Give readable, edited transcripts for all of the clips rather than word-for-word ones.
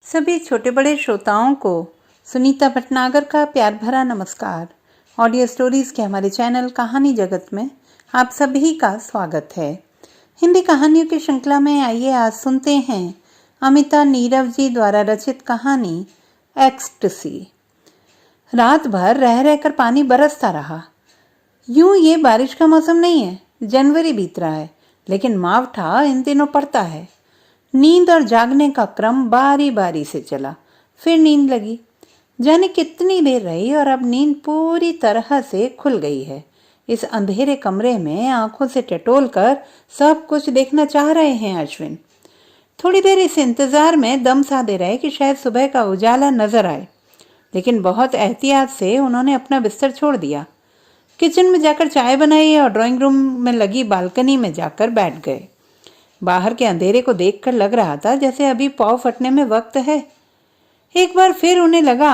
सभी छोटे बड़े श्रोताओं को सुनीता भटनागर का प्यार भरा नमस्कार। ऑडियो स्टोरीज के हमारे चैनल कहानी जगत में आप सभी का स्वागत है। हिंदी कहानियों की श्रृंखला में आइए आज सुनते हैं अमिता नीरव जी द्वारा रचित कहानी एक्सटेसी। रात भर रह रहकर पानी बरसता रहा। यूं ये बारिश का मौसम नहीं है, जनवरी बीत रहा है, लेकिन मावठा इन दिनों पड़ता है। नींद और जागने का क्रम बारी बारी से चला। फिर नींद लगी। जाने कितनी देर रही और अब नींद पूरी तरह से खुल गई है। इस अंधेरे कमरे में आंखों से टटोल कर सब कुछ देखना चाह रहे हैं अश्विन। थोड़ी देर इस इंतजार में दम साधे रहे कि शायद सुबह का उजाला नजर आए, लेकिन बहुत एहतियात से उन्होंने अपना बिस्तर छोड़ दिया। किचन में जाकर चाय बनाई और ड्राइंग रूम में लगी बालकनी में जाकर बैठ गए। बाहर के अंधेरे को देखकर लग रहा था जैसे अभी पाँव फटने में वक्त है। एक बार फिर उन्हें लगा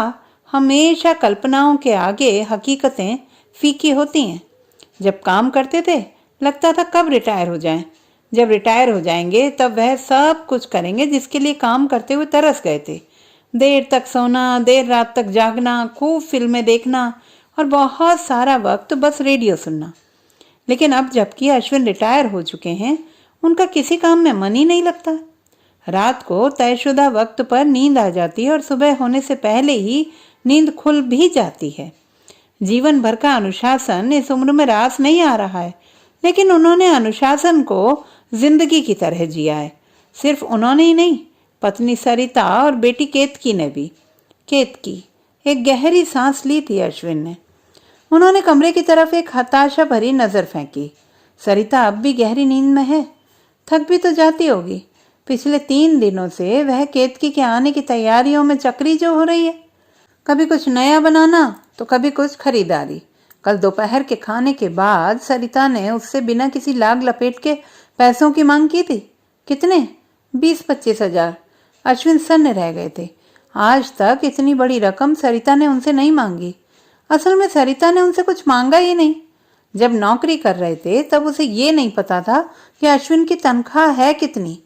हमेशा कल्पनाओं के आगे हकीकतें फीकी होती हैं। जब काम करते थे लगता था कब रिटायर हो जाएं। जब रिटायर हो जाएंगे तब वह सब कुछ करेंगे जिसके लिए काम करते हुए तरस गए थे। देर तक सोना, देर रात तक जागना, खूब फिल्में देखना और बहुत सारा वक्त बस रेडियो सुनना। लेकिन अब जबकि अश्विन रिटायर हो चुके हैं, उनका किसी काम में मन ही नहीं लगता। रात को तयशुदा वक्त पर नींद आ जाती है और सुबह होने से पहले ही नींद खुल भी जाती है। जीवन भर का अनुशासन इस उम्र में रास नहीं आ रहा है, लेकिन उन्होंने अनुशासन को जिंदगी की तरह जिया है। सिर्फ उन्होंने ही नहीं, पत्नी सरिता और बेटी केतकी ने भी। केतकी, एक गहरी सांस ली थी अश्विन ने। उन्होंने कमरे की तरफ एक हताशा भरी नजर फेंकी। सरिता अब भी गहरी नींद में है। थक भी तो जाती होगी। पिछले 3 दिनों से वह केतकी के आने की तैयारियों में चक्री जो हो रही है। कभी कुछ नया बनाना तो कभी कुछ खरीदारी। कल दोपहर के खाने के बाद सरिता ने उससे बिना किसी लाग लपेट के पैसों की मांग की थी। कितने? 20-25 हजार। अश्विन सन्न रह गए थे। आज तक इतनी बड़ी रकम सरिता ने उनसे नहीं मांगी। असल में सरिता ने उनसे कुछ मांगा ही नहीं। जब नौकरी कर रहे थे तब उसे ये नहीं पता था कि अश्विन की तनख्वाह है कितनी,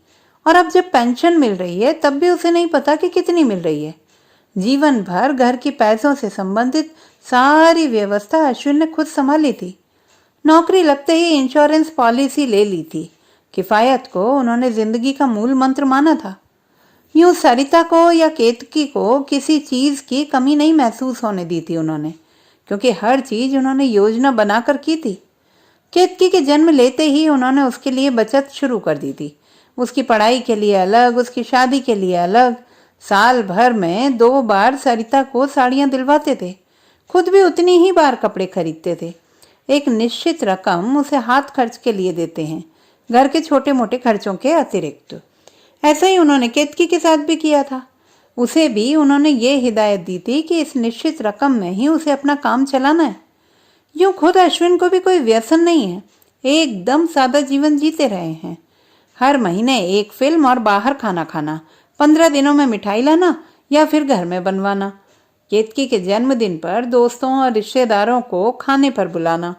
और अब जब पेंशन मिल रही है तब भी उसे नहीं पता कि कितनी मिल रही है। जीवन भर घर की पैसों से संबंधित सारी व्यवस्था अश्विन ने खुद संभाली थी। नौकरी लगते ही इंश्योरेंस पॉलिसी ले ली थी। किफायत को उन्होंने जिंदगी का मूल मंत्र माना था। यूं सरिता को या केतकी को किसी चीज की कमी नहीं महसूस होने दी थी उन्होंने, क्योंकि हर चीज उन्होंने योजना बनाकर की थी। केतकी के जन्म लेते ही उन्होंने उसके लिए बचत शुरू कर दी थी। उसकी पढ़ाई के लिए अलग, उसकी शादी के लिए अलग। साल भर में 2 बार सरिता को साड़ियां दिलवाते थे। खुद भी उतनी ही बार कपड़े खरीदते थे। एक निश्चित रकम उसे हाथ खर्च के लिए देते हैं, घर के छोटे मोटे खर्चों के अतिरिक्त। ऐसा ही उन्होंने केतकी के साथ भी किया था। उसे भी उन्होंने ये हिदायत दी थी कि इस निश्चित रकम में ही उसे अपना काम चलाना है। यूं खुद अश्विन को भी कोई व्यसन नहीं है। एकदम सादा जीवन जीते रहे हैं। हर महीने एक फिल्म और बाहर खाना खाना, 15 दिनों में मिठाई लाना या फिर घर में बनवाना। केतकी के जन्मदिन पर दोस्तों और रिश्तेदारों को खाने पर बुलाना।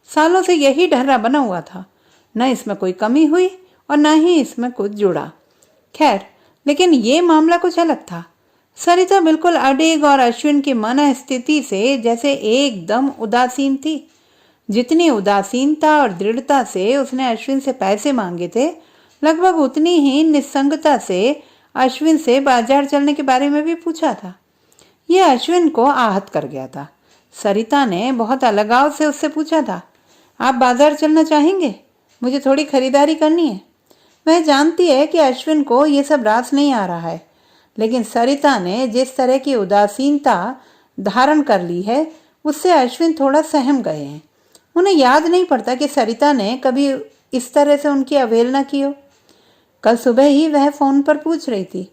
सालों से यही ढर्रा बना हुआ था। न इसमें कोई कमी हुई और न ही इसमें कुछ जुड़ा। खैर, लेकिन ये मामला कुछ अलग था। सरिता बिल्कुल अडिग और अश्विन की मन स्थिति से जैसे एकदम उदासीन थी। जितनी उदासीनता और दृढ़ता से उसने अश्विन से पैसे मांगे थे, लगभग उतनी ही निस्संगता से अश्विन से बाजार चलने के बारे में भी पूछा था। यह अश्विन को आहत कर गया था। सरिता ने बहुत अलगाव से उससे पूछा था, आप बाजार चलना चाहेंगे? मुझे थोड़ी खरीदारी करनी है। वह जानती है कि अश्विन को यह सब रास नहीं आ रहा है, लेकिन सरिता ने जिस तरह की उदासीनता धारण कर ली है उससे अश्विन थोड़ा सहम गए हैं। उन्हें याद नहीं पड़ता कि सरिता ने कभी इस तरह से उनकी अवहेलना की हो। कल सुबह ही वह फोन पर पूछ रही थी,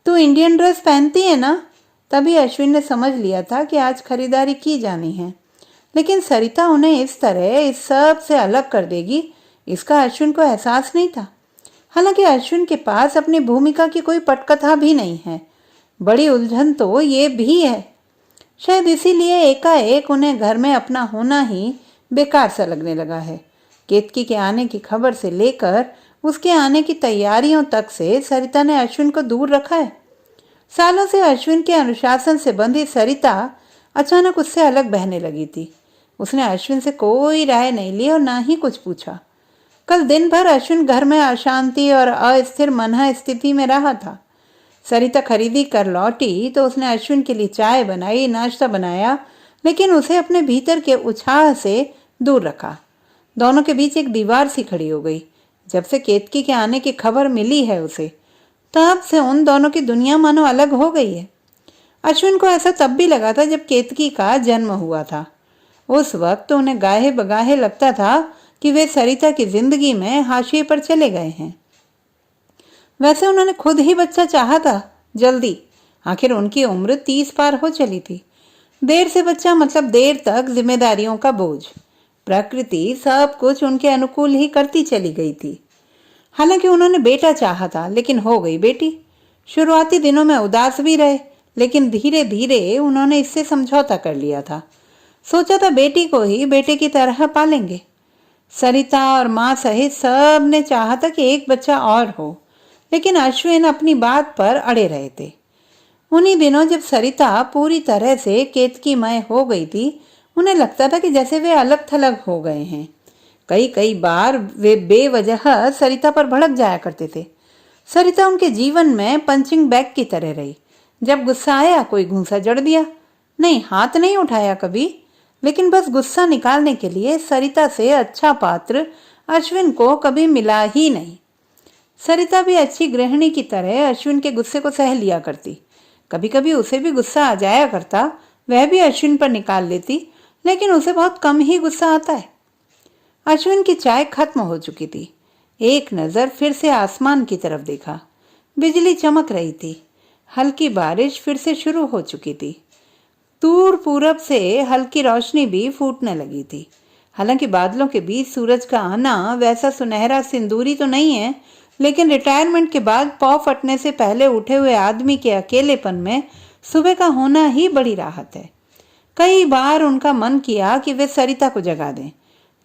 तू इंडियन ड्रेस पहनती है ना? तभी अश्विन ने समझ लिया था कि आज खरीदारी की जानी है। लेकिन सरिता उन्हें इस तरह इस सब से अलग कर देगी, इसका अश्विन को एहसास नहीं था। हालांकि अश्विन के पास अपनी भूमिका की कोई पटकथा भी नहीं है। बड़ी उलझन तो ये भी है। शायद इसीलिए एकाएक उन्हें घर में अपना होना ही बेकार सा लगने लगा है। केतकी के आने की खबर से लेकर उसके आने की तैयारियों तक से सरिता ने अश्विन को दूर रखा है। सालों से अश्विन के अनुशासन से बंधी सरिता अचानक उससे अलग बहने लगी थी। उसने अश्विन से कोई राय नहीं ली और ना ही कुछ पूछा। कल दिन भर अश्विन घर में अशांति और अस्थिर मन स्थिति में रहा था। सरिता खरीदी कर लौटी तो उसने अश्विन के लिए चाय बनाई, नाश्ता बनाया, लेकिन उसे अपने भीतर के उत्साह से दूर रखा। दोनों के बीच एक दीवार सी खड़ी हो गई। जब से केतकी के आने की खबर मिली है उसे, तब से उन दोनों की दुनिया मानो अलग हो गई है। अश्विन को ऐसा तब भी लगा था जब केतकी का जन्म हुआ था। उस वक्त उन्हें गाहे बगाहे लगता था कि वे सरिता की जिंदगी में हाशिए पर चले गए हैं। वैसे उन्होंने खुद ही बच्चा चाहा था जल्दी। आखिर उनकी उम्र 30 पार हो चली थी। देर से बच्चा मतलब देर तक जिम्मेदारियों का बोझ। प्रकृति सब कुछ उनके अनुकूल ही करती चली गई थी। हालांकि उन्होंने बेटा चाहा था, लेकिन हो गई बेटी। शुरुआती दिनों में उदास भी रहे, लेकिन धीरे धीरे उन्होंने इससे समझौता कर लिया था। सोचा था बेटी को ही बेटे की तरह पालेंगे। सरिता और माँ सहित सब ने चाहा था कि एक बच्चा और हो, लेकिन अश्विन अपनी बात पर अड़े रहे थे। उन्हीं दिनों जब सरिता पूरी तरह से केतकीमय हो गई थी, उन्हें लगता था कि जैसे वे अलग थलग हो गए हैं। कई कई बार वे बेवजह सरिता पर भड़क जाया करते थे। सरिता उनके जीवन में पंचिंग बैग की तरह रही। जब गुस्सा आया कोई घूंसा जड़ दिया, नहीं हाथ नहीं उठाया कभी, लेकिन बस गुस्सा निकालने के लिए सरिता से अच्छा पात्र अश्विन को कभी मिला ही नहीं। सरिता भी अच्छी गृहिणी की तरह अश्विन के गुस्से को सह लिया करती। कभी कभी उसे भी गुस्सा आ जाया करता, वह भी अश्विन पर निकाल लेती, लेकिन उसे बहुत कम ही गुस्सा आता है। अश्विन की चाय खत्म हो चुकी थी। एक नज़र फिर से आसमान की तरफ देखा। बिजली चमक रही थी। हल्की बारिश फिर से शुरू हो चुकी थी। दूर पूरब से हल्की रोशनी भी फूटने लगी थी। हालांकि बादलों के बीच सूरज का आना वैसा सुनहरा सिंदूरी तो नहीं है, लेकिन रिटायरमेंट के बाद पौ फटने से पहले उठे हुए आदमी के अकेलेपन में सुबह का होना ही बड़ी राहत है। कई बार उनका मन किया कि वे सरिता को जगा दें,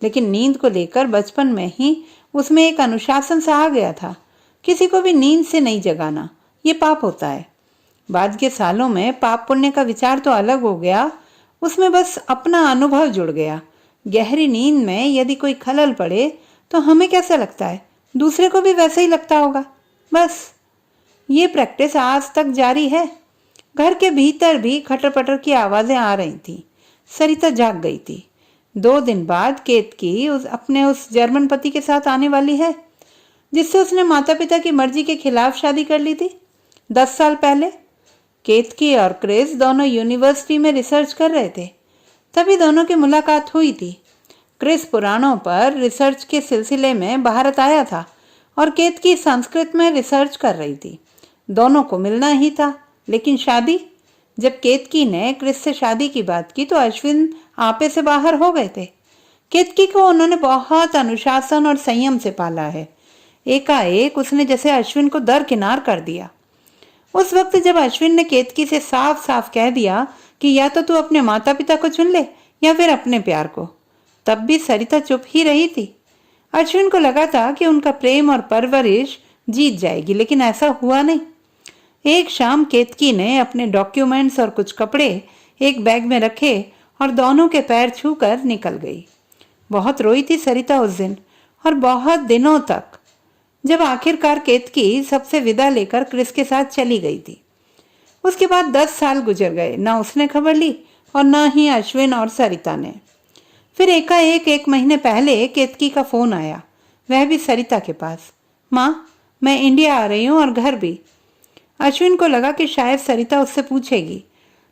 लेकिन नींद को लेकर बचपन में ही उसमें एक अनुशासन सा आ गया था। किसी को भी नींद से नहीं जगाना, ये पाप होता है। बाद के सालों में पाप पुण्य का विचार तो अलग हो गया, उसमें बस अपना अनुभव जुड़ गया। गहरी नींद में यदि कोई खलल पड़े तो हमें कैसा लगता है, दूसरे को भी वैसे ही लगता होगा। बस ये प्रैक्टिस आज तक जारी है। घर के भीतर भी खटर पटर की आवाजें आ रही थी। सरिता जाग गई थी। 2 दिन बाद केतकी अपने उस जर्मन पति के साथ आने वाली है, जिससे उसने माता पिता की मर्जी के खिलाफ शादी कर ली थी 10 साल पहले। केतकी और क्रिस दोनों यूनिवर्सिटी में रिसर्च कर रहे थे, तभी दोनों की मुलाकात हुई थी। क्रिस पुराणों पर रिसर्च के सिलसिले में भारत आया था और केतकी संस्कृत में रिसर्च कर रही थी। दोनों को मिलना ही था, लेकिन शादी? जब केतकी ने क्रिस से शादी की बात की तो अश्विन आपे से बाहर हो गए थे। केतकी को उन्होंने बहुत अनुशासन और संयम से पाला है। एकाएक उसने जैसे अश्विन को दरकिनार कर दिया। उस वक्त जब अश्विन ने केतकी से साफ साफ कह दिया कि या तो तू अपने माता पिता को चुन ले या फिर अपने प्यार को, तब भी सरिता चुप ही रही थी। अश्विन को लगा था कि उनका प्रेम और परवरिश जीत जाएगी, लेकिन ऐसा हुआ नहीं। एक शाम केतकी ने अपने डॉक्यूमेंट्स और कुछ कपड़े एक बैग में रखे और दोनों के पैर छूकर निकल गई। बहुत रोई थी सरिता उस दिन, और बहुत दिनों तक, जब आखिरकार केतकी सबसे विदा लेकर क्रिस के साथ चली गई थी। उसके बाद 10 साल गुजर गए, ना उसने खबर ली और ना ही अश्विन और सरिता ने। फिर एकाएक 1 महीने पहले केतकी का फोन आया, वह भी सरिता के पास। माँ, मैं इंडिया आ रही हूँ और घर भी। अश्विन को लगा कि शायद सरिता उससे पूछेगी,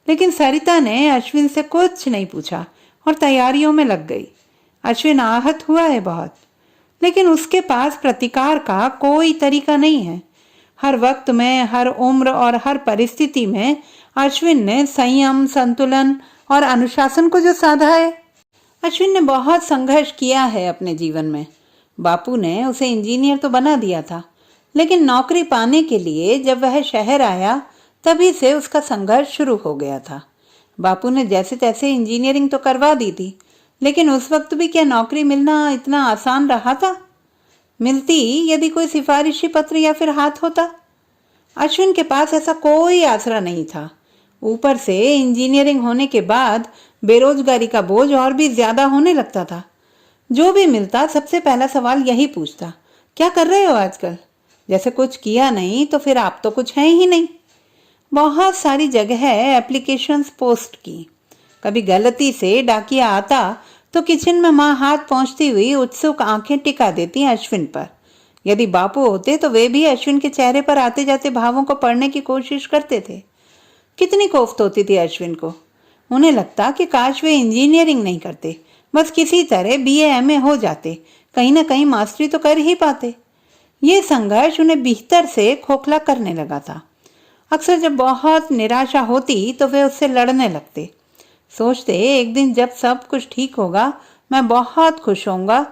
लेकिन सरिता ने अश्विन से कुछ नहीं पूछा और तैयारियों में लग गई। अश्विन आहत हुआ है बहुत, लेकिन उसके पास प्रतिकार का कोई तरीका नहीं है। हर वक्त में, हर उम्र और हर परिस्थिति में अश्विन ने संयम, संतुलन और अनुशासन को जो साधा है। अश्विन ने बहुत संघर्ष किया है अपने जीवन में। बापू ने उसे इंजीनियर तो बना दिया था, लेकिन नौकरी पाने के लिए जब वह शहर आया तभी से उसका संघर्ष शुरू हो गया था। बापू ने जैसे तैसे इंजीनियरिंग तो करवा दी थी, लेकिन उस वक्त भी क्या नौकरी मिलना इतना आसान रहा था? मिलती यदि कोई सिफारिशी पत्र या फिर हाथ होता। अश्विन के पास ऐसा कोई आसरा नहीं था। ऊपर से इंजीनियरिंग होने के बाद बेरोजगारी का बोझ और भी ज्यादा होने लगता था। जो भी मिलता सबसे पहला सवाल यही पूछता, क्या कर रहे हो आजकल? जैसे कुछ किया नहीं तो फिर आप तो कुछ हैं ही नहीं। बहुत सारी जगह एप्लीकेशंस पोस्ट की। कभी गलती से डाकिया आता तो किचन में माँ हाथ पहुंचती हुई उत्सुक आंखें टिका देती अश्विन पर। यदि बापू होते तो वे भी अश्विन के चेहरे पर आते जाते भावों को पढ़ने की कोशिश करते थे। कितनी कोफ्त होती थी अश्विन को। उन्हें लगता कि काश वे इंजीनियरिंग नहीं करते, बस किसी तरह बीए एमए हो जाते, कहीं ना कहीं मास्टरी तो कर ही पाते। ये संघर्ष उन्हें भीतर से खोखला करने लगा था। अक्सर जब बहुत निराशा होती तो वे उससे लड़ने लगते। सोचते एक दिन जब सब कुछ ठीक होगा मैं बहुत खुश होऊंगा।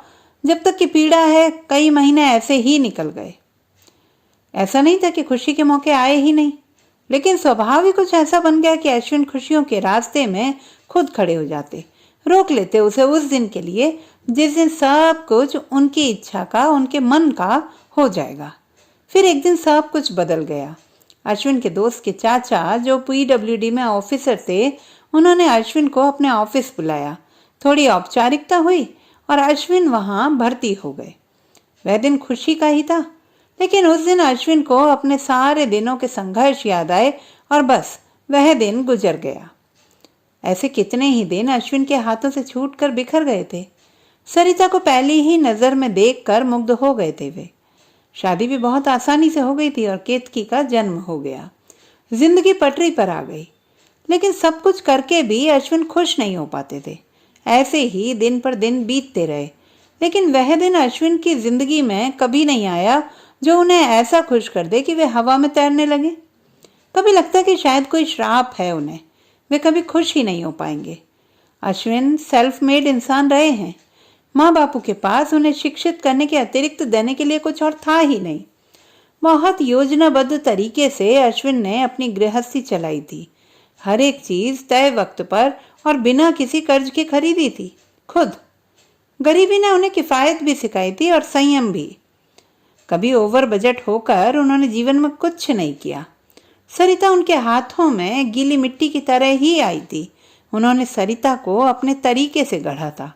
जब तक की पीड़ा है कई महीने ऐसे ही निकल गए। ऐसा नहीं था कि खुशी के मौके आए ही नहीं, लेकिन स्वभाव ही कुछ ऐसा बन गया कि अश्विन खुशियों के रास्ते में खुद खड़े हो जाते, रोक लेते उसे उस दिन के लिए जिस दिन सब कुछ उनकी इच्छा का, उनके मन का हो जाएगा। फिर एक दिन सब कुछ बदल गया। अश्विन के दोस्त के चाचा जो पीडब्ल्यूडी में ऑफिसर थे, उन्होंने अश्विन को अपने ऑफिस बुलाया। थोड़ी औपचारिकता हुई और अश्विन वहां भर्ती हो गए। वह दिन खुशी का ही था, लेकिन उस दिन अश्विन को अपने सारे दिनों के संघर्ष याद आए और बस वह दिन गुजर गया। ऐसे कितने ही दिन अश्विन के हाथों से छूटकर बिखर गए थे। सरिता को पहली ही नजर में देखकर मुग्ध हो गए थे वे। शादी भी बहुत आसानी से हो गई थी और केतकी का जन्म हो गया। जिंदगी पटरी पर आ गई, लेकिन सब कुछ करके भी अश्विन खुश नहीं हो पाते थे। ऐसे ही दिन पर दिन बीतते रहे, लेकिन वह दिन अश्विन की जिंदगी में कभी नहीं आया जो उन्हें ऐसा खुश कर दे कि वे हवा में तैरने लगे। कभी लगता कि शायद कोई श्राप है उन्हें, वे कभी खुश ही नहीं हो पाएंगे। अश्विन सेल्फ मेड इंसान रहे हैं। माँ बापू के पास उन्हें शिक्षित करने के अतिरिक्त देने के लिए कुछ और था ही नहीं। बहुत योजनाबद्ध तरीके से अश्विन ने अपनी गृहस्थी चलाई थी। हर एक चीज तय वक्त पर और बिना किसी कर्ज के खरीदी थी खुद। गरीबी ने उन्हें किफायत भी सिखाई थी और संयम भी। कभी ओवर बजट होकर उन्होंने जीवन में कुछ नहीं किया। सरिता उनके हाथों में गीली मिट्टी की तरह ही आई थी। उन्होंने सरिता को अपने तरीके से गढ़ा था।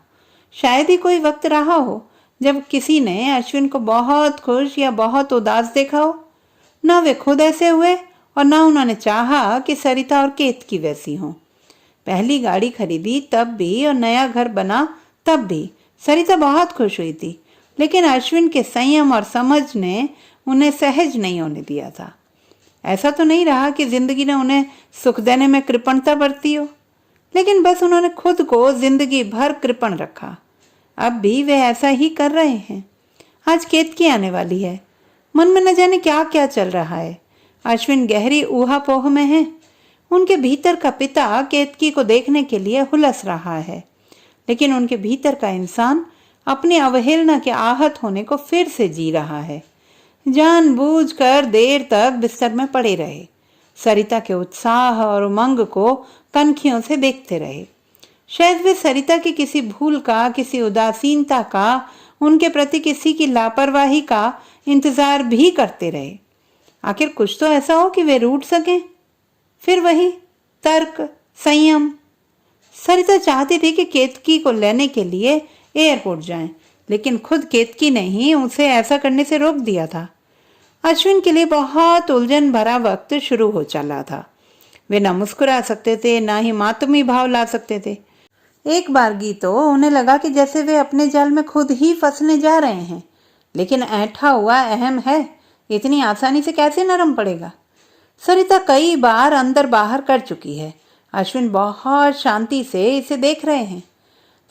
शायद ही कोई वक्त रहा हो जब किसी ने अश्विन को बहुत खुश या बहुत उदास देखा हो। न वे खुद ऐसे हुए और न उन्होंने चाहा कि सरिता और केतकी वैसी हों। पहली गाड़ी खरीदी तब भी और नया घर बना तब भी सरिता बहुत खुश हुई थी, लेकिन अश्विन के संयम और समझ ने उन्हें सहज नहीं होने दिया था। ऐसा तो नहीं रहा कि जिंदगी ने उन्हें सुख देने में कृपणता बरती हो, लेकिन बस उन्होंने खुद को जिंदगी भर कृपण रखा। अब भी वे ऐसा ही कर रहे हैं। आज केतकी आने वाली है। मन में न जाने क्या क्या चल रहा है। अश्विन गहरी ऊहापोह में है। उनके भीतर का पिता केतकी को देखने के लिए हुलस रहा है, लेकिन उनके भीतर का इंसान अपनी अवहेलना के आहत होने को फिर से जी रहा है। जानबूझकर देर तक बिस्तर में पड़े रहे। सरिता के उत्साह और उमंग को कनखियों से देखते रहे। शायद वे सरिता की किसी भूल का, किसी उदासीनता का, उनके प्रति किसी की लापरवाही का इंतजार भी करते रहे। आखिर कुछ तो ऐसा हो कि वे रूठ सकें। फिर वही तर्क, संयम। सरिता चाहती थी कि केतकी को लेने के लिए एयरपोर्ट जाएं, लेकिन खुद केतकी ने ही उसे ऐसा करने से रोक दिया था। अश्विन के लिए बहुत उलझन भरा वक्त शुरू हो चला था। वे ना मुस्कुरा सकते थे, ना ही मातमी भाव ला सकते थे। एक बारगी तो उन्हें लगा कि जैसे वे अपने जाल में खुद ही फंसने जा रहे हैं, लेकिन ऐंठा हुआ अहम है, इतनी आसानी से कैसे नरम पड़ेगा। सरिता कई बार अंदर बाहर कर चुकी है। अश्विन बहुत शांति से इसे देख रहे हैं।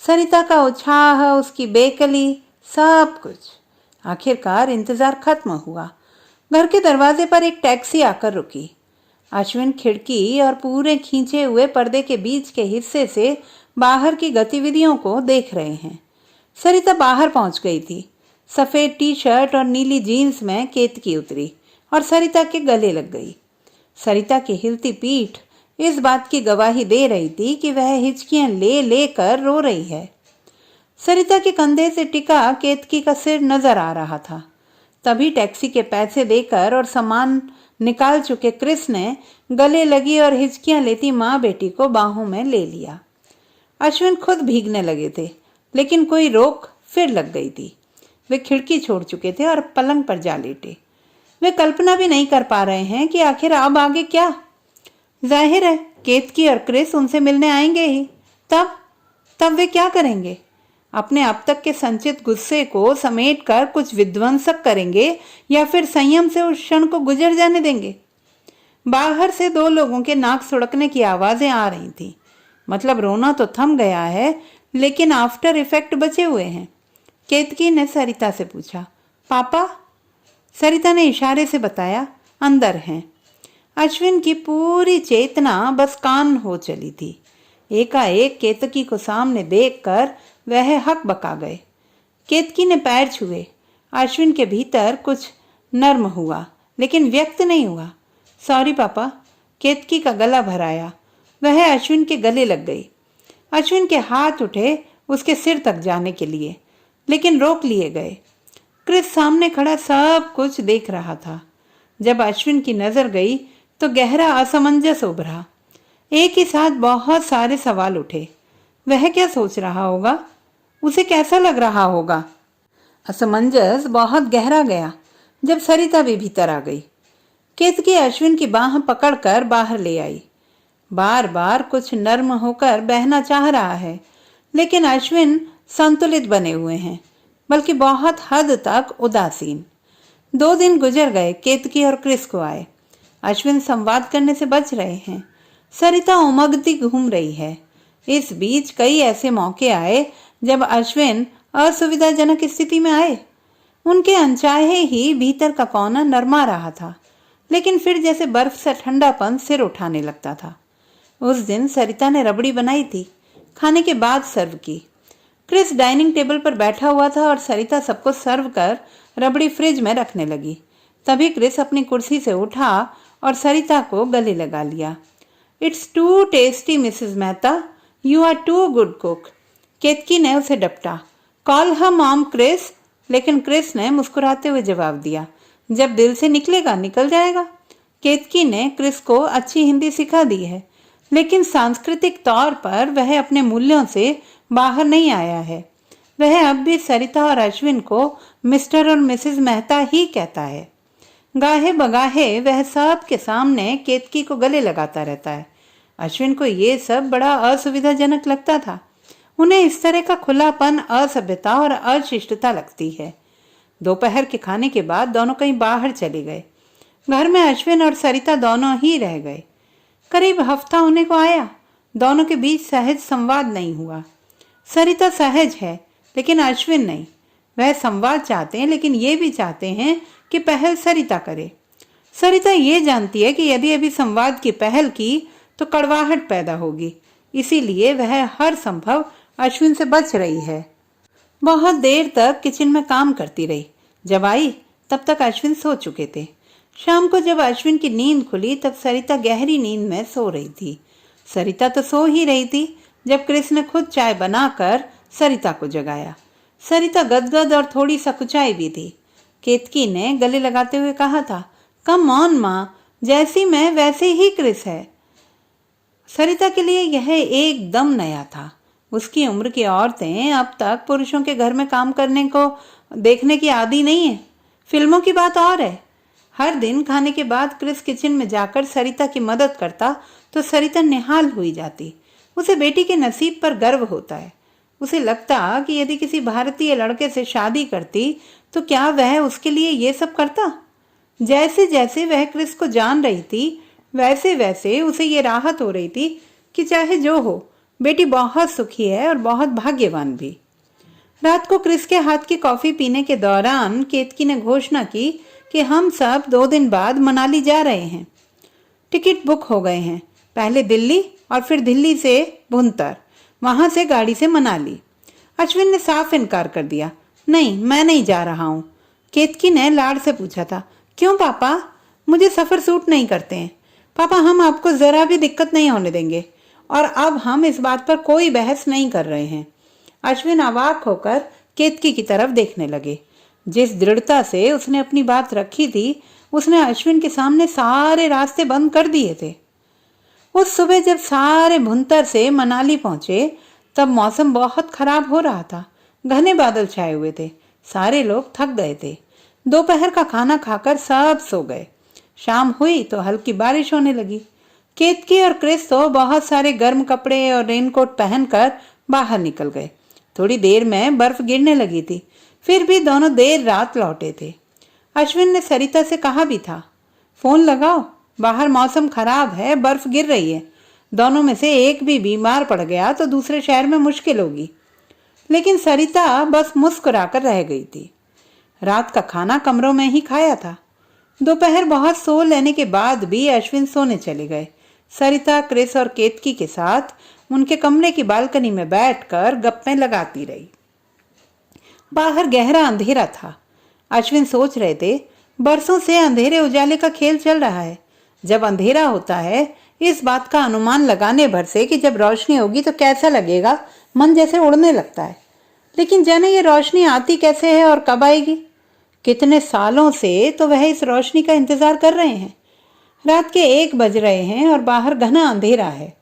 सरिता का उत्साह, उसकी बेकली, सब कुछ। आखिरकार इंतजार खत्म हुआ। घर के दरवाजे पर एक टैक्सी आकर रुकी। अश्विन खिड़की और पूरे खींचे हुए पर्दे के बीच के हिस्से से बाहर की गतिविधियों को देख रहे हैं। सरिता बाहर पहुंच गई थी। सफेद टी शर्ट और नीली जीन्स में केतकी उतरी और सरिता के गले लग गई। सरिता की हिलती पीठ इस बात की गवाही दे रही थी कि वह हिचकियां ले लेकर रो रही है। सरिता के कंधे से टिका केतकी का सिर नजर आ रहा था। तभी टैक्सी के पैसे देकर और सामान निकाल चुके क्रिस ने गले लगी और हिचकियां लेती माँ बेटी को बाहों में ले लिया। अश्विन खुद भीगने लगे थे, लेकिन कोई रोक फिर लग गई थी। वे खिड़की छोड़ चुके थे और पलंग पर जा लेटे। वे कल्पना भी नहीं कर पा रहे हैं कि आखिर अब आगे क्या। जाहिर है केतकी और क्रिस उनसे मिलने आएंगे ही। तब वे क्या करेंगे? अपने अब तक के संचित गुस्से को समेटकर कुछ विध्वंसक करेंगे या फिर संयम से उस क्षण को गुजर जाने देंगे? बाहर से 2 लोगों के नाक सुड़कने की आवाजें आ रही थी। मतलब रोना तो थम गया है, लेकिन आफ्टर इफेक्ट बचे हुए हैं। केतकी ने सरिता से पूछा, पापा? सरिता ने इशारे से बताया, अंदर हैं। अश्विन की पूरी चेतना बस कान हो चली थी। एकाएक केतकी को सामने देखकर वह हक बका गए। केतकी ने पैर छुए। अश्विन के भीतर कुछ नर्म हुआ, लेकिन व्यक्त नहीं हुआ। सॉरी पापा। केतकी का गला भराया। वह अश्विन के गले लग गई। अश्विन के हाथ उठे उसके सिर तक जाने के लिए, लेकिन रोक लिए गए। क्रिस सामने खड़ा सब कुछ देख रहा था। जब अश्विन की नजर गई तो गहरा असमंजस उभरा। एक ही साथ बहुत सारे सवाल उठे। वह क्या सोच रहा होगा? उसे कैसा लग रहा होगा? असमंजस बहुत गहरा गया जब सरिता भी भीतर आ गई। केतकी अश्विन की बाह पकड़कर बाहर ले आई। बार बार कुछ नर्म होकर बहना चाह रहा है, लेकिन अश्विन संतुलित बने हुए हैं, बल्कि बहुत हद तक उदासीन। 2 दिन गुजर गए। केतकी और क्रिस को आए। अश्विन संवाद करने से बच रहे हैं। सरिता उमगती घूम रही है। इस बीच कई ऐसे मौके आए जब अश्विन असुविधाजनक स्थिति में आए। उनके अनचाहे ही भीतर का कोना नरमा रहा था, लेकिन फिर जैसे बर्फ से ठंडापन सिर उठाने लगता था। उस दिन सरिता ने रबड़ी बनाई थी, खाने के बाद सर्व की। क्रिस डाइनिंग टेबल पर बैठा हुआ था और सरिता सबको सर्व कर रबड़ी फ्रिज में रखने लगी। तभी क्रिस अपनी कुर्सी से उठा और सरिता को गले लगा लिया। It's too tasty Mrs Mehta, you are too good cook. Ketaki ने उसे डपटा। Call her mom Chris. लेकिन क्रिस ने मुस्कुराते हुए जवाब दिया, जब दिल से निकलेगा निकल जाएगा। केतकी ने क्रिस को अच्छी हिंदी सिखा दी है, लेकिन सांस्कृतिक तौर पर वह अपने मूल्यों से बाहर नहीं आया है। वह अब भी सरिता और अश्विन को मिस्टर और मिसेस मेहता ही कहता है। गाहे बगाहे वह सब के सामने केतकी को गले लगाता रहता है। अश्विन को ये सब बड़ा असुविधाजनक लगता था। उन्हें इस तरह का खुलापन असभ्यता और अशिष्टता लगती है। दोपहर के खाने के बाद दोनों कहीं बाहर चले गए। घर में अश्विन और सरिता दोनों ही रह गए। करीब हफ्ता होने को आया। दोनों के बीच सहज संवाद नहीं हुआ। सरिता सहज है, लेकिन अश्विन नहीं। वह संवाद चाहते हैं, लेकिन ये भी चाहते हैं कि पहल सरिता करे। सरिता ये जानती है कि यदि अभी संवाद की पहल की तो कड़वाहट पैदा होगी, इसीलिए वह हर संभव अश्विन से बच रही है। बहुत देर तक किचन में काम करती रही। जब आई तब तक अश्विन सो चुके थे। शाम को जब अश्विन की नींद खुली तब सरिता गहरी नींद में सो रही थी। सरिता तो सो ही रही थी जब क्रिस ने खुद चाय बनाकर सरिता को जगाया। सरिता गदगद और थोड़ी सकुचाई भी थी। केतकी ने गले लगाते हुए कहा था, कम ऑन माँ, जैसी मैं वैसे ही क्रिस है। सरिता के लिए यह एकदम नया था। उसकी उम्र की औरतें अब तक पुरुषों के घर में काम करने को देखने की आदी नहीं है। फिल्मों की बात और है। हर दिन खाने के बाद क्रिस किचन में जाकर सरिता की मदद करता तो सरिता निहाल हुई जाती। उसे बेटी के नसीब पर गर्व होता है। उसे लगता कि यदि किसी भारतीय लड़के से शादी करती तो क्या वह उसके लिए ये सब करता। जैसे जैसे वह क्रिस को जान रही थी, वैसे वैसे उसे ये राहत हो रही थी कि चाहे जो हो, बेटी बहुत सुखी है और बहुत भाग्यवान भी। रात को क्रिस के हाथ की कॉफी पीने के दौरान केतकी ने घोषणा की कि हम सब 2 दिन बाद मनाली जा रहे हैं। टिकट बुक हो गए हैं, पहले दिल्ली और फिर दिल्ली से भुंतर, वहां से गाड़ी से मनाली। अश्विन ने साफ इनकार कर दिया, नहीं मैं नहीं जा रहा हूँ। केतकी ने लाड़ से पूछा था, क्यों पापा? मुझे सफर सूट नहीं करते हैं पापा, हम आपको जरा भी दिक्कत नहीं होने देंगे और अब हम इस बात पर कोई बहस नहीं कर रहे हैं। अश्विन अवाक होकर केतकी की तरफ देखने लगे। जिस दृढ़ता से उसने अपनी बात रखी थी उसने अश्विन के सामने सारे रास्ते बंद कर दिए थे। उस सुबह जब सारे भुंतर से मनाली पहुंचे तब मौसम बहुत खराब हो रहा था। घने बादल छाए हुए थे। सारे लोग थक गए थे। दोपहर का खाना खाकर सब सो गए। शाम हुई तो हल्की बारिश होने लगी। केतकी और क्रिस तो बहुत सारे गर्म कपड़े और रेनकोट पहनकर बाहर निकल गए। थोड़ी देर में बर्फ गिरने लगी थी। फिर भी दोनों देर रात लौटे थे। अश्विन ने सरिता से कहा भी था, फोन लगाओ, बाहर मौसम खराब है, बर्फ गिर रही है। दोनों में से एक भी बीमार पड़ गया तो दूसरे शहर में मुश्किल होगी। लेकिन सरिता बस मुस्कुराकर रह गई थी। रात का खाना कमरों में ही खाया था। दोपहर बहुत सो लेने के बाद भी अश्विन सोने चले गए। सरिता क्रिस और केतकी के साथ उनके कमरे की बालकनी में बैठकर गप्पें लगाती रही। बाहर गहरा अंधेरा था। अश्विन सोच रहे थे, बरसों से अंधेरे उजाले का खेल चल रहा है। जब अंधेरा होता है इस बात का अनुमान लगाने भर से कि जब रोशनी होगी तो कैसा लगेगा, मन जैसे उड़ने लगता है। लेकिन जाने ये रोशनी आती कैसे है और कब आएगी। कितने सालों से तो वह इस रोशनी का इंतजार कर रहे हैं। रात के 1 बज रहे हैं और बाहर घना अंधेरा है।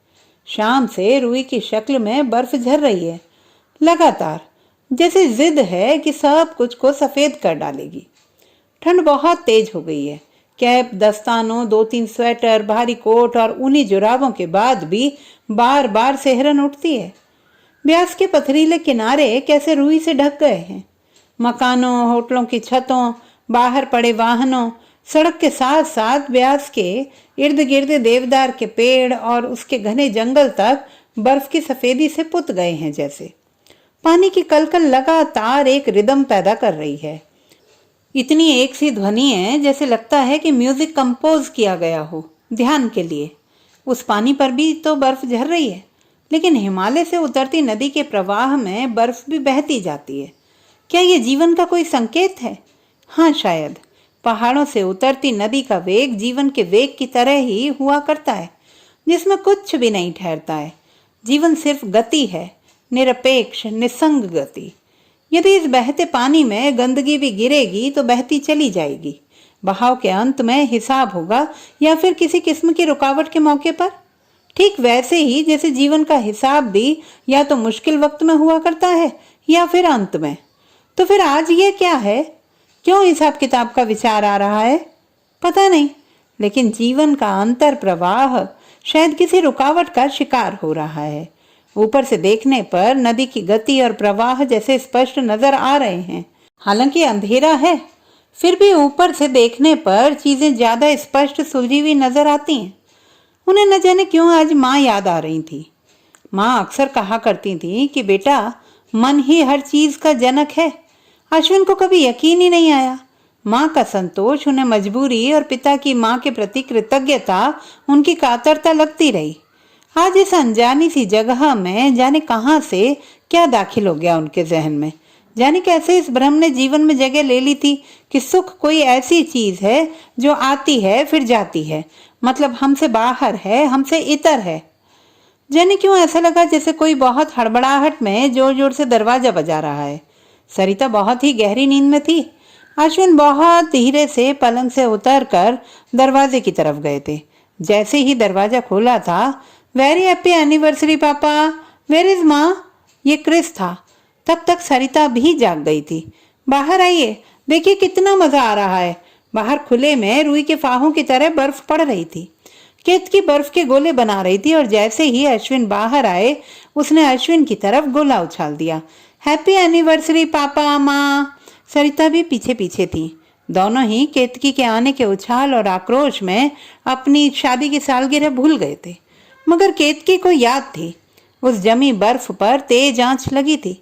शाम से रुई की शक्ल में बर्फ झर रही है, लगातार, जैसे जिद है कि सब कुछ को सफेद कर डालेगी। ठंड बहुत तेज हो गई है। कैप, दस्तानों, 2-3 स्वेटर, भारी कोट और ऊनी जुराबों के बाद भी बार बार सिहरन उठती है। ब्यास के पथरीले किनारे कैसे रुई से ढक गए हैं। मकानों, होटलों की छतों, बाहर पड़े वाहनों, सड़क के साथ साथ ब्यास के इर्द गिर्द देवदार के पेड़ और उसके घने जंगल तक बर्फ की सफेदी से पुत गए हैं। जैसे पानी की कलकल लगातार एक रिदम पैदा कर रही है। इतनी एक सी ध्वनि है जैसे लगता है कि म्यूजिक कंपोज किया गया हो ध्यान के लिए। उस पानी पर भी तो बर्फ झर रही है, लेकिन हिमालय से उतरती नदी के प्रवाह में बर्फ भी बहती जाती है। क्या ये जीवन का कोई संकेत है? हाँ, शायद। पहाड़ों से उतरती नदी का वेग जीवन के वेग की तरह ही हुआ करता है, जिसमें कुछ भी नहीं ठहरता है। जीवन सिर्फ गति है, निरपेक्ष, निसंग गति। यदि इस बहते पानी में गंदगी भी गिरेगी तो बहती चली जाएगी। बहाव के अंत में हिसाब होगा या फिर किसी किस्म की रुकावट के मौके पर। ठीक वैसे ही जैसे जीवन का हिसाब भी या तो मुश्किल वक्त में हुआ करता है या फिर अंत में। तो फिर आज ये क्या है? क्यों हिसाब किताब का विचार आ रहा है? पता नहीं, लेकिन जीवन का अंतर प्रवाह शायद किसी रुकावट का शिकार हो रहा है। ऊपर से देखने पर नदी की गति और प्रवाह जैसे स्पष्ट नजर आ रहे हैं। हालांकि अंधेरा है, फिर भी ऊपर से देखने पर चीजें ज्यादा स्पष्ट सुलझी हुई नजर आती हैं। उन्हें न जाने क्यों आज माँ याद आ रही थी। माँ अक्सर कहा करती थी कि बेटा, मन ही हर चीज का जनक है। अश्विन को कभी यकीन ही नहीं आया। माँ का संतोष उन्हें मजबूरी और पिता की माँ के प्रति कृतज्ञता उनकी कातरता लगती रही। आज इस अनजानी सी जगह में जाने कहां से क्या दाखिल हो गया उनके जहन में। जाने कैसे इस भ्रम ने जीवन में जगह ले ली थी कि सुख कोई ऐसी चीज है जो आती है फिर जाती है, मतलब हमसे बाहर है, हमसे इतर है। जाने क्यों ऐसा लगा जैसे कोई बहुत हड़बड़ाहट में जोर जोर से दरवाजा बजा रहा है। सरिता बहुत ही गहरी नींद में थी। अश्विन बहुत धीरे से पलंग से उतरकर दरवाजे की तरफ गए थे। जैसे ही दरवाजा खोला था, वेरी हैप्पी एनिवर्सरी पापा, वेयर इज माँ? ये क्रिस था। तब तक सरिता भी जाग गई थी। बाहर आइए, देखिए कितना मजा आ रहा है। बाहर खुले में रुई के फाहों की तरह बर्फ पड़ रही थी। केतकी बर्फ के गोले बना रही थी और जैसे ही अश्विन बाहर आए उसने अश्विन की तरफ गोला उछाल दिया। हैप्पी एनिवर्सरी पापा, माँ। सरिता भी पीछे पीछे थी। दोनों ही केतकी के आने के उछाल और आक्रोश में अपनी शादी की सालगिरह भूल गए थे। मगर केतकी को याद थी, उस जमी बर्फ पर तेज आंच लगी थी।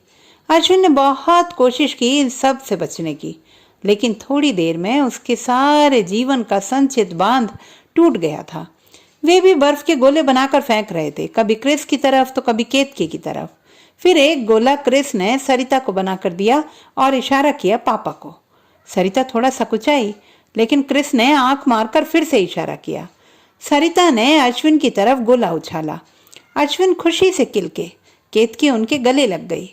अश्विन ने बहुत कोशिश की इन सब से बचने की, लेकिन थोड़ी देर में उसके सारे जीवन का संचित बांध टूट गया था। वे भी बर्फ के गोले बनाकर फेंक रहे थे, कभी क्रिस की तरफ तो कभी केतकी की तरफ। फिर एक गोला क्रिस ने सरिता को बनाकर दिया और इशारा किया पापा को। सरिता थोड़ा सकुचाई, लेकिन क्रिस ने आंख मारकर फिर से इशारा किया। सरिता ने अश्विन की तरफ गोला उछाला। अश्विन खुशी से किलके, केतकी उनके गले लग गई।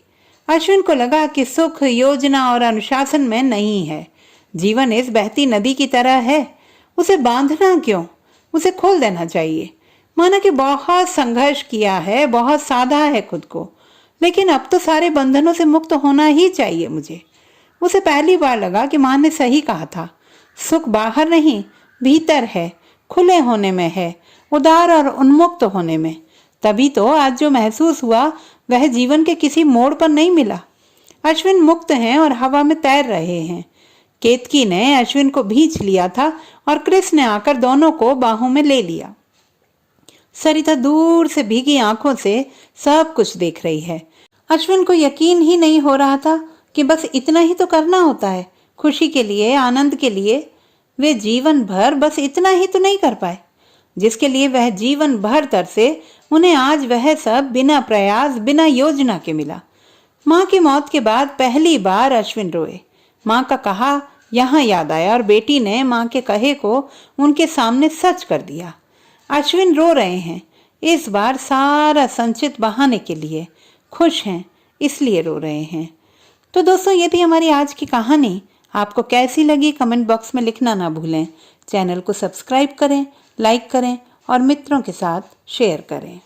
अश्विन को लगा कि सुख योजना और अनुशासन में नहीं है। जीवन इस बहती नदी की तरह है, उसे बांधना क्यों, उसे खोल देना चाहिए। माना कि बहुत संघर्ष किया है, बहुत साधा है खुद को, लेकिन अब तो सारे बंधनों से मुक्त होना ही चाहिए मुझे। उसे पहली बार लगा कि माँ ने सही कहा था, सुख बाहर नहीं भीतर है, खुले होने में है, उदार और उन्मुक्त होने में। तभी तो आज जो महसूस हुआ वह जीवन के किसी मोड़ पर नहीं मिला। अश्विन मुक्त हैं और हवा में तैर रहे हैं। केतकी ने अश्विन को भींच लिया था और क्रिस ने आकर दोनों को बाहों में ले लिया। सरिता दूर से भीगी आंखों से सब कुछ देख रही है। अश्विन को यकीन ही नहीं हो रहा था कि बस इतना ही तो करना होता है खुशी के लिए, आनंद के लिए। वे जीवन भर बस इतना ही तो नहीं कर पाए जिसके लिए वह जीवन भर तरसे। उन्हें आज वह सब बिना प्रयास, बिना योजना के मिला। माँ की मौत के बाद पहली बार अश्विन रोए। माँ का कहा यहाँ याद आया और बेटी ने माँ के कहे को उनके सामने सच कर दिया। अश्विन रो रहे हैं, इस बार सारा संचित बहाने के लिए। खुश हैं इसलिए रो रहे हैं। तो दोस्तों, ये थी हमारी आज की कहानी। आपको कैसी लगी कमेंट बॉक्स में लिखना ना भूलें। चैनल को सब्सक्राइब करें, लाइक करें और मित्रों के साथ शेयर करें।